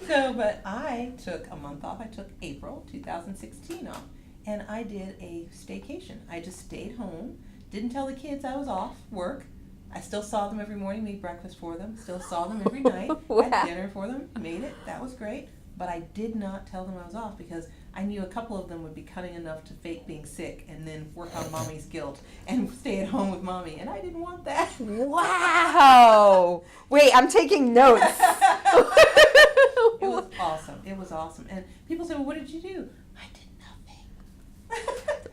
So, but I took a month off. I took April 2016 off. And I did a staycation. I just stayed home. Didn't tell the kids I was off work. I still saw them every morning, made breakfast for them. Still saw them every night, had dinner for them, made it. That was great. But I did not tell them I was off because I knew a couple of them would be cunning enough to fake being sick and then work on mommy's guilt and stay at home with mommy. And I didn't want that. Wow. Wait, I'm taking notes. It was awesome. It was awesome. And people say, well, what did you do? I did nothing.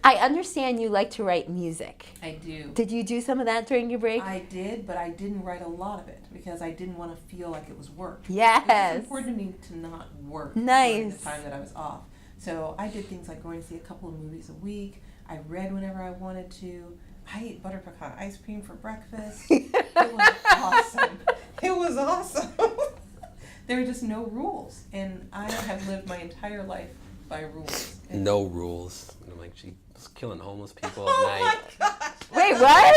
I understand you like to write music. I do. Did you do some of that during your break? I did, but I didn't write a lot of it because I didn't want to feel like it was work. Yes. It was important to me to not work during Nice. the time that I was off. So I did things like going to see a couple of movies a week. I read whenever I wanted to. I ate butter pecan ice cream for breakfast. It was awesome. It was awesome. There were just no rules. And I have lived my entire life by rules. And No rules. And I'm like, she was killing homeless people at oh night. my gosh. Wait, what?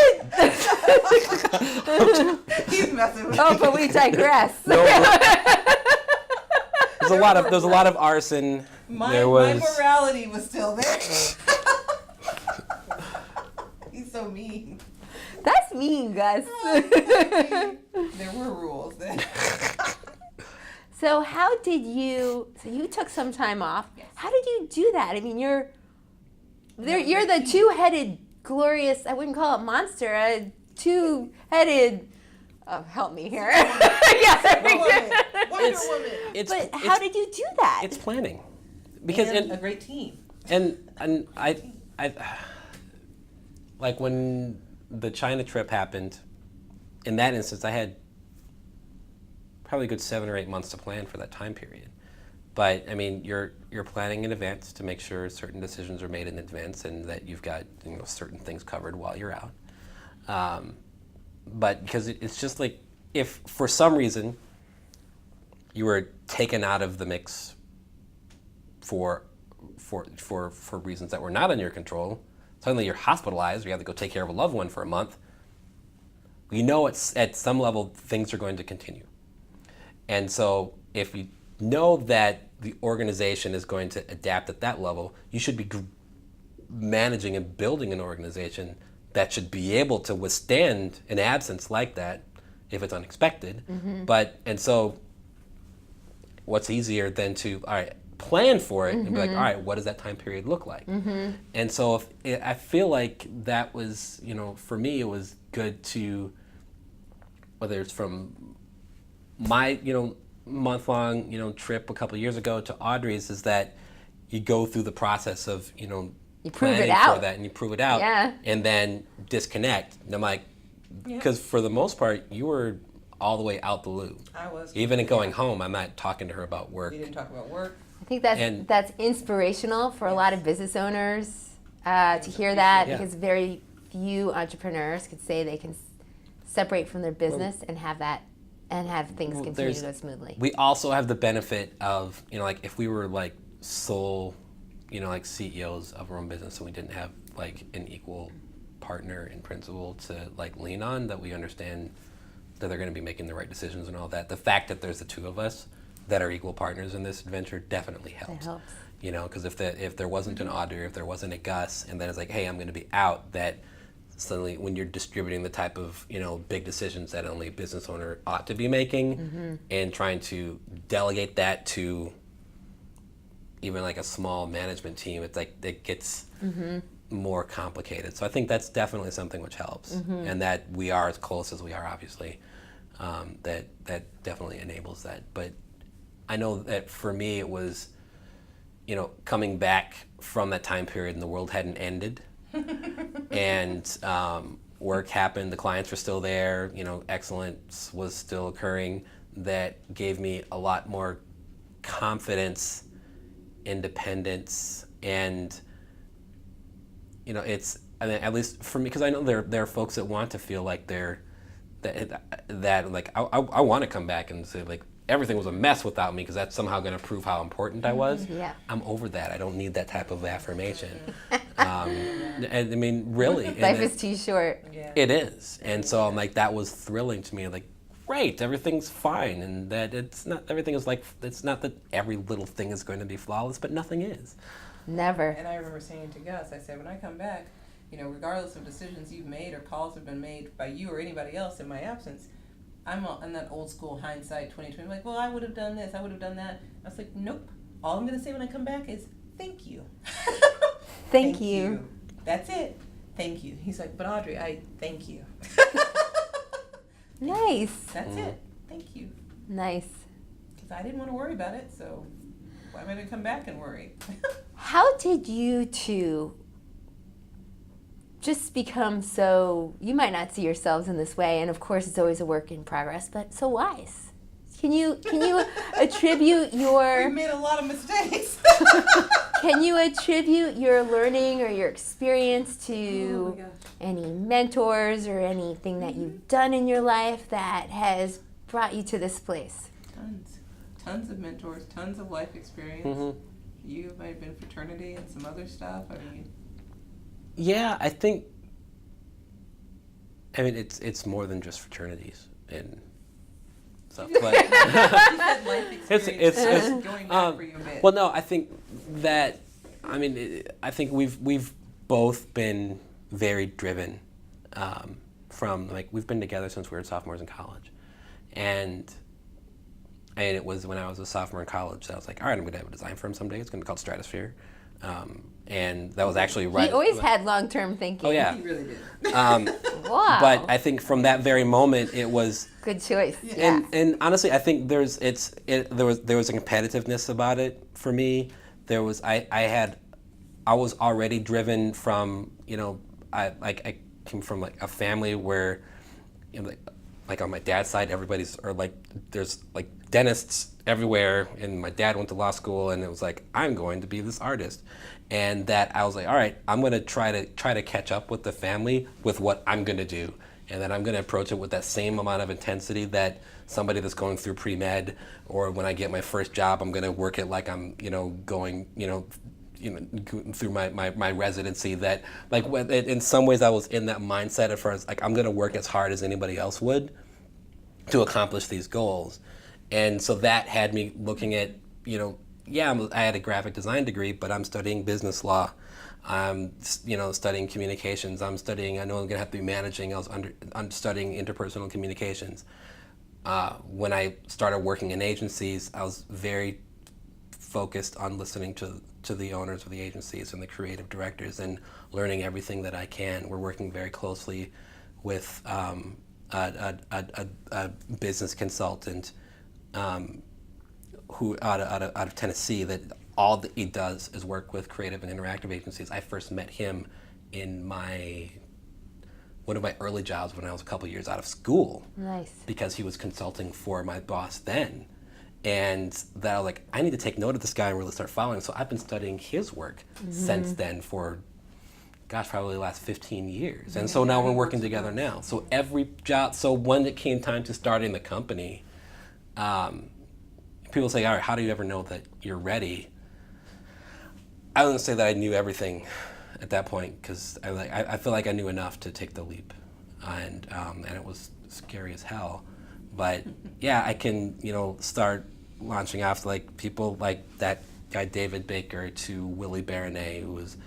He's messing with Oh, me. but we digress. No, there's a lot of arson. My morality was still there. He's so mean. That's mean, Gus. There were rules then. So you took some time off. Yes. How did you do that? I mean, you're the two-headed, glorious, I wouldn't call it monster, a two-headed, help me here. Wonder Woman. But how did you do that? It's planning. Because And a great team. And I like when the China trip happened, in that instance, I had probably a good 7 or 8 months to plan for that time period. But I mean, you're planning in advance to make sure certain decisions are made in advance and that you've got certain things covered while you're out. But because it's just like if for some reason you were taken out of the mix for reasons that were not in your control, suddenly you're hospitalized, or you have to go take care of a loved one for a month, you know it's at some level things are going to continue. And so if you know that the organization is going to adapt at that level, you should be managing and building an organization that should be able to withstand an absence like that if it's unexpected. Mm-hmm. And so what's easier than to, all right, plan for it and be like, all right, what does that time period look like? Mm-hmm. And so I feel like that was, for me, it was good to, whether it's from my, month-long, trip a couple of years ago to Audrey's, is that you go through the process of, you prove planning it out. for that and you prove it out, Yeah. and then disconnect. And I'm like, because for the most part, you were all the way out the loop. I was. Even going home, I'm not talking to her about work. We didn't talk about work. I think that's inspirational for a lot of business owners to hear that, because very few entrepreneurs could say they can separate from their business and have things continue to go smoothly. We also have the benefit of, like if we were like sole, like CEOs of our own business and we didn't have like an equal partner in principle to like lean on, that we understand that they're going to be making the right decisions and all that. The fact that there's the two of us that are equal partners in this adventure definitely helps. It helps. Because if there wasn't an Audrey, if there wasn't a Gus, and then it's like, hey, I'm going to be out, that suddenly when you're distributing the type of big decisions that only a business owner ought to be making, and trying to delegate that to even like a small management team, it's like it gets more complicated. So I think that's definitely something which helps, and that we are as close as we are, obviously, that definitely enables that. But I know that for me it was, coming back from that time period and the world hadn't ended, and work happened, the clients were still there, excellence was still occurring, that gave me a lot more confidence, independence, and it's, I mean, at least for me, because I know there are folks that want to feel like that like I want to come back and say like everything was a mess without me because that's somehow going to prove how important I was. Yeah. I'm over that. I don't need that type of affirmation. And I mean, really, Life is too short. Yeah. it is. And so I'm like, that was thrilling to me. Like, great, everything's fine, and that it's not everything is like, it's not that every little thing is going to be flawless, but nothing is. Never. And I remember saying to Gus, I said, when I come back, regardless of decisions you've made or calls have been made by you or anybody else in my absence, I'm in that old school hindsight 2020, like, well, I would have done this, I would have done that. I was like, nope. All I'm going to say when I come back is, thank you. Thank you. That's it. Thank you. He's like, but Audrey, I thank you. Nice. That's it. Thank you. Nice. Because I didn't want to worry about it, so why am I going to come back and worry? How did you two just become so, you might not see yourselves in this way, and of course it's always a work in progress, but so wise? Can you attribute your... We made a lot of mistakes. Can you attribute your learning or your experience Oh to my gosh. any mentors or anything that you've done in your life that has brought you to this place? Tons of mentors, tons of life experience. Mm-hmm. You might have been fraternity and some other stuff. I mean, Yeah, I mean, it's more than just fraternities and stuff, but you said life experience. it's going back for you a bit. well, no, I think that, I mean, I think we've both been very driven from, like, we've been together since we were sophomores in college, and it was when I was a sophomore in college that I was like, all right, I'm going to have a design firm someday. It's going to be called Stratosphere. And that was actually right. He always had long-term thinking. Oh, yeah. He really did. Wow. But I think from that very moment, it was, Good choice. Yeah. and honestly, I think there was a competitiveness about it for me. There was, I was already driven from, I came from like a family where, like on my dad's side, there's like dentists everywhere, and my dad went to law school, and it was like, I'm going to be this artist. And that I was like, all right, I'm going to try to catch up with the family with what I'm going to do. And then I'm going to approach it with that same amount of intensity that somebody that's going through pre-med, or when I get my first job, I'm going to work it like I'm, going, through my residency. That, like, in some ways I was in that mindset at first, like, I'm going to work as hard as anybody else would to accomplish these goals. And so that had me looking at, I had a graphic design degree, but I'm studying business law. I'm, studying communications. I know I'm going to have to be managing. I'm studying interpersonal communications. When I started working in agencies, I was very focused on listening to the owners of the agencies and the creative directors and learning everything that I can. We're working very closely with a business consultant who out of Tennessee, that all that he does is work with creative and interactive agencies. I first met him in one of my early jobs when I was a couple years out of school. Nice. Because he was consulting for my boss then. And that I was like, I need to take note of this guy and really start following. So I've been studying his work since then for, probably the last 15 years. And so now we're working together now. So every job, so when it came time to starting the company, people say, all right, how do you ever know that you're ready? I wouldn't say that I knew everything at that point, because I feel like I knew enough to take the leap, and it was scary as hell. But yeah, I can start launching off like people like that guy David Baker to Willie Baronet, who was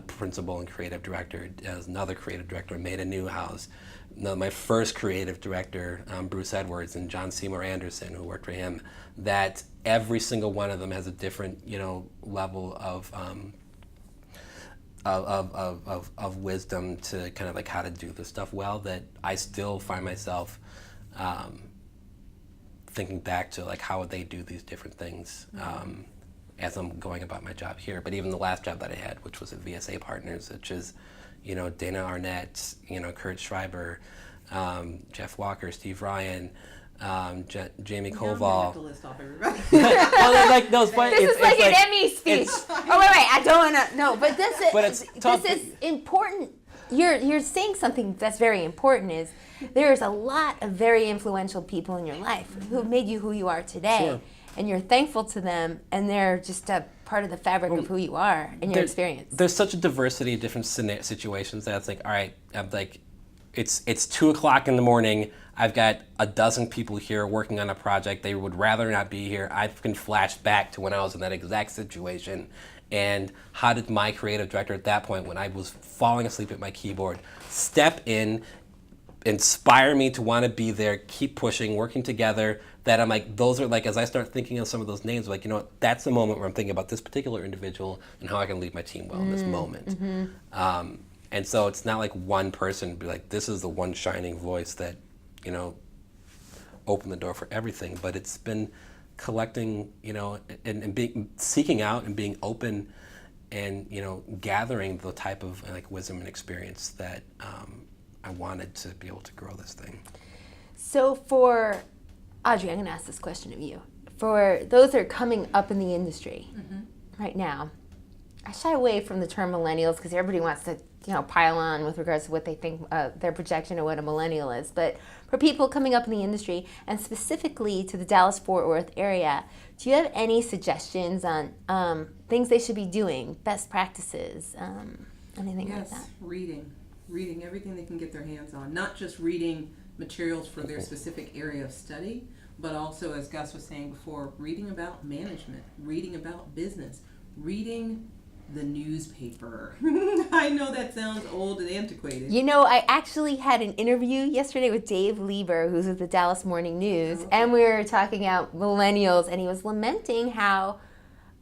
principal and creative director, as another creative director, made a new house. My first creative director, Bruce Edwards, and John Seymour Anderson, who worked for him, that every single one of them has a different, level of wisdom to kind of like how to do this stuff well, that I still find myself thinking back to like how would they do these different things as I'm going about my job here. But even the last job that I had, which was at VSA Partners, which is, Dana Arnett, Kurt Schreiber, Jeff Walker, Steve Ryan, Jamie Now I'm gonna have to Koval. list off everybody. Well, like, no, it's funny. This it's, is like it's an Emmy speech. it's- Oh wait, I don't want to. No, but But it's tough. this is important. You're saying something that's very important. Is there's a lot of very influential people in your life who made you who you are today, Sure. and you're thankful to them, and they're just a part of the fabric of who you are and your experience. There's such a diversity of different situations that I think, all right, I'm like, it's 2:00 in the morning. I've got a dozen people here working on a project. They would rather not be here. I can flash back to when I was in that exact situation. And how did my creative director at that point, when I was falling asleep at my keyboard, step in, inspire me to want to be there, keep pushing, working together, that I'm like, those are like, as I start thinking of some of those names, like, you know what, that's the moment where I'm thinking about this particular individual and how I can lead my team well in this moment. And so it's not like one person be like, this is the one shining voice that, you know, opened the door for everything, but it's been collecting, you know, and being, seeking out and being open and, you know, gathering the type of like wisdom and experience that I wanted to be able to grow this thing. So for Audrey, I'm going to ask this question of you. For those that are coming up in the industry right now, I shy away from the term millennials because everybody wants to, you know, pile on with regards to what they think their projection of what a millennial is. But for people coming up in the industry, and specifically to the Dallas-Fort Worth area, do you have any suggestions on things they should be doing, best practices, anything like that? Yes, reading everything they can get their hands on. Not just reading materials for their specific area of study, but also, as Gus was saying before, reading about management, reading about business, reading the newspaper. I know that sounds old and antiquated. You know, I actually had an interview yesterday with Dave Lieber, who's with the Dallas Morning News, and we were talking about millennials, and he was lamenting how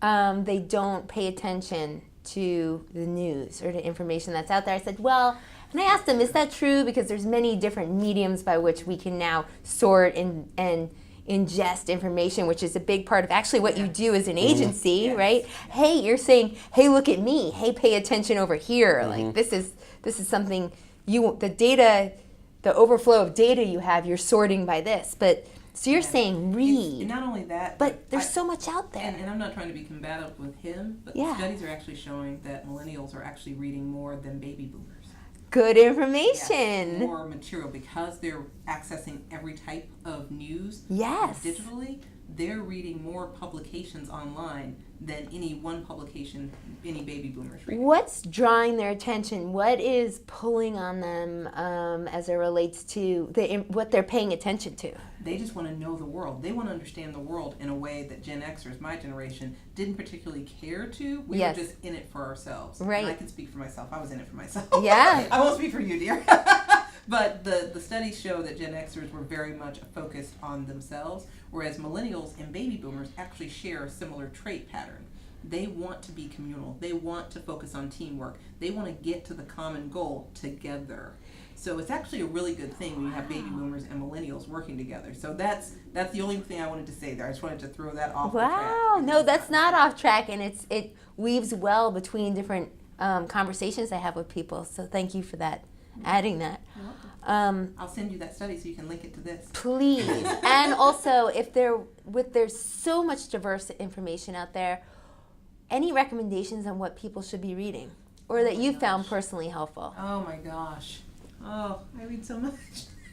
they don't pay attention to the news or to information that's out there. I said, well, and I asked him, is that true? Because there's many different mediums by which we can now sort and ingest information, which is a big part of actually what you do as an agency, right? Hey, you're saying, hey, look at me. Hey, pay attention over here. Like this is something the data, the overflow of data you have, you're sorting by this. But so you're saying read. And not only that, but there's so much out there. And I'm not trying to be combative with him, but the studies are actually showing that millennials are actually reading more than baby boomers. Good information. More material because they're accessing every type of news digitally. They're reading more publications online than any one publication any baby boomers read. What's drawing their attention? What is pulling on them as it relates to what they're paying attention to? They just want to know the world. They want to understand the world in a way that Gen Xers, my generation, didn't particularly care to. We were just in it for ourselves. Right. And I can speak for myself. I was in it for myself. Yeah. I won't speak for you, dear. But the studies show that Gen Xers were very much focused on themselves, whereas millennials and baby boomers actually share a similar trait pattern. They want to be communal. They want to focus on teamwork. They want to get to the common goal together. So it's actually a really good thing when you have baby boomers and millennials working together. So that's the only thing I wanted to say there. I just wanted to throw that off the track. Wow. No, that's not off track, and it weaves well between different conversations I have with people. So thank you for that, adding that. I'll send you that study so you can link it to this. Please. And also, if there's so much diverse information out there, any recommendations on what people should be reading or that you found personally helpful? Oh my gosh. Oh, I read so much.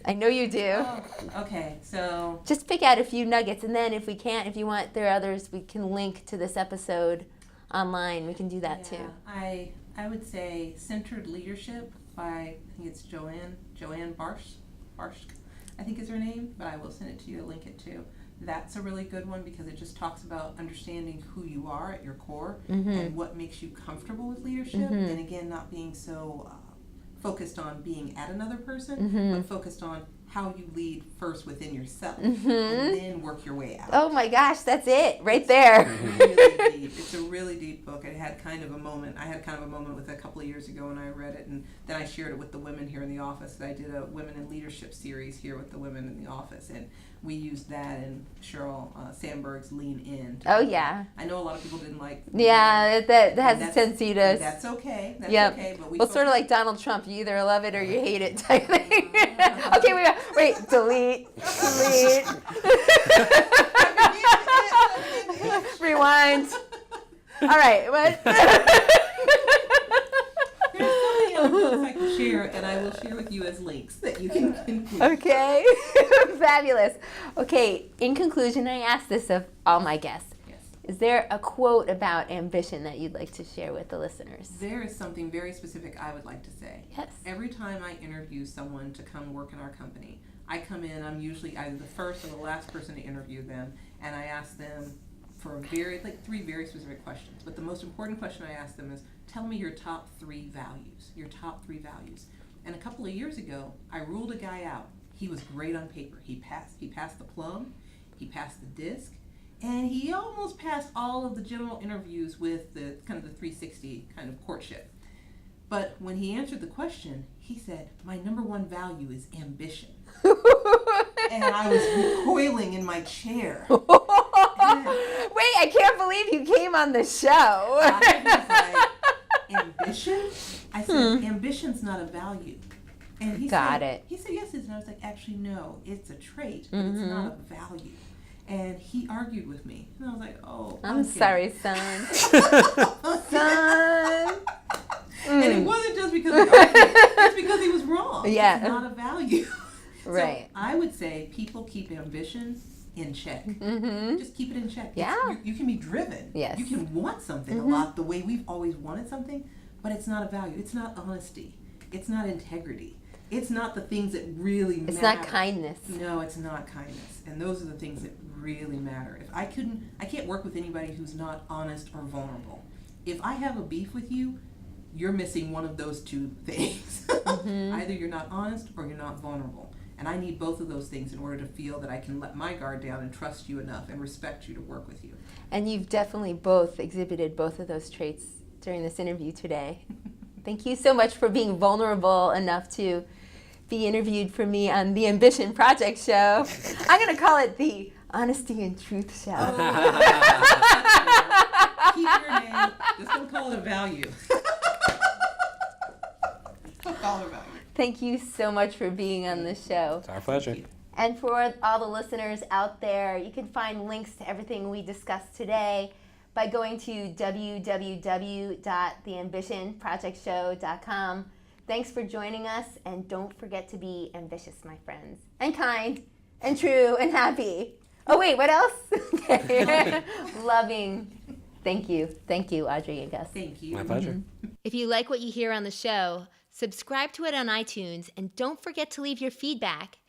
I know you do. Oh, okay, so Just pick out a few nuggets, and then if you want, there are others, we can link to this episode online. We can do that too. I would say Centered Leadership by, I think it's Joanne Barsh, I think is her name, but I will send it to you to link it to. That's a really good one because it just talks about understanding who you are at your core and what makes you comfortable with leadership, and again, not being so focused on being at another person, but focused on how you lead first within yourself and then work your way out. Oh my gosh, that's it right there. Really deep. It's a really deep book. I had kind of a moment with it a couple of years ago when I read it, and then I shared it with the women here in the office. I did a Women in Leadership series here with the women in the office, and we used that in Sheryl Sandberg's Lean In. Oh yeah. I know a lot of people didn't like. Yeah, that has a tendency to. That's okay. That's yep. okay. But well, sort of like Donald Trump. You either love it or you hate it type thing. Okay, wait. Wait, delete. Rewind. All right, what? There's so many other books I can share, and I will share with you as links that you can conclude. Okay, fabulous. Okay, in conclusion, I ask this of all my guests. Yes. Is there a quote about ambition that you'd like to share with the listeners? There is something very specific I would like to say. Yes. Every time I interview someone to come work in our company, I come in, I'm usually either the first or the last person to interview them, and I ask them for three very specific questions. But the most important question I ask them is, tell me your top three values. And a couple of years ago, I ruled a guy out. He was great on paper. He passed the plum, he passed the disc, and he almost passed all of the general interviews with the kind of the 360 kind of courtship. But when he answered the question, he said, my number one value is ambition. And I was recoiling in my chair. Wait, I can't believe you came on the show. I was like, ambition? I said, ambition's not a value. And he Got said, it. He said, yes, it is. And I was like, actually, no, it's a trait, but it's not a value. And he argued with me. And I was like, oh, I'm sorry, son. Son. And it wasn't just because he argued. It's because he was wrong. Yeah. It's not a value. Right. So I would say people keep ambition in check. Just keep it in check. Yeah. You can be driven. Yes. You can want something a lot the way we've always wanted something, but it's not a value. It's not honesty. It's not integrity. It's not the things that really matter. It's not kindness. No, it's not kindness. And those are the things that really matter. If I can't work with anybody who's not honest or vulnerable. If I have a beef with you, you're missing one of those two things. Either you're not honest or you're not vulnerable. And I need both of those things in order to feel that I can let my guard down and trust you enough and respect you to work with you. And you've definitely both exhibited both of those traits during this interview today. Thank you so much for being vulnerable enough to be interviewed for me on the Ambition Project show. I'm going to call it the Honesty and Truth show. Keep your name. Just don't call it a value. Don't call it a value. Thank you so much for being on the show. It's our pleasure. And for all the listeners out there, you can find links to everything we discussed today by going to www.theambitionprojectshow.com. Thanks for joining us, and don't forget to be ambitious, my friends, and kind, and true, and happy. Oh, wait, what else? Okay. Loving. Thank you, Audrey and Gus. Thank you. My pleasure. If you like what you hear on the show, subscribe to it on iTunes, and don't forget to leave your feedback.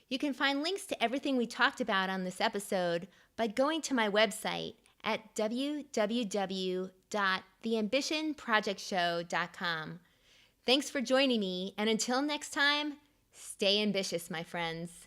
You can find links to everything we talked about on this episode by going to my website at www.theambitionprojectshow.com. Thanks for joining me, and until next time, stay ambitious, my friends.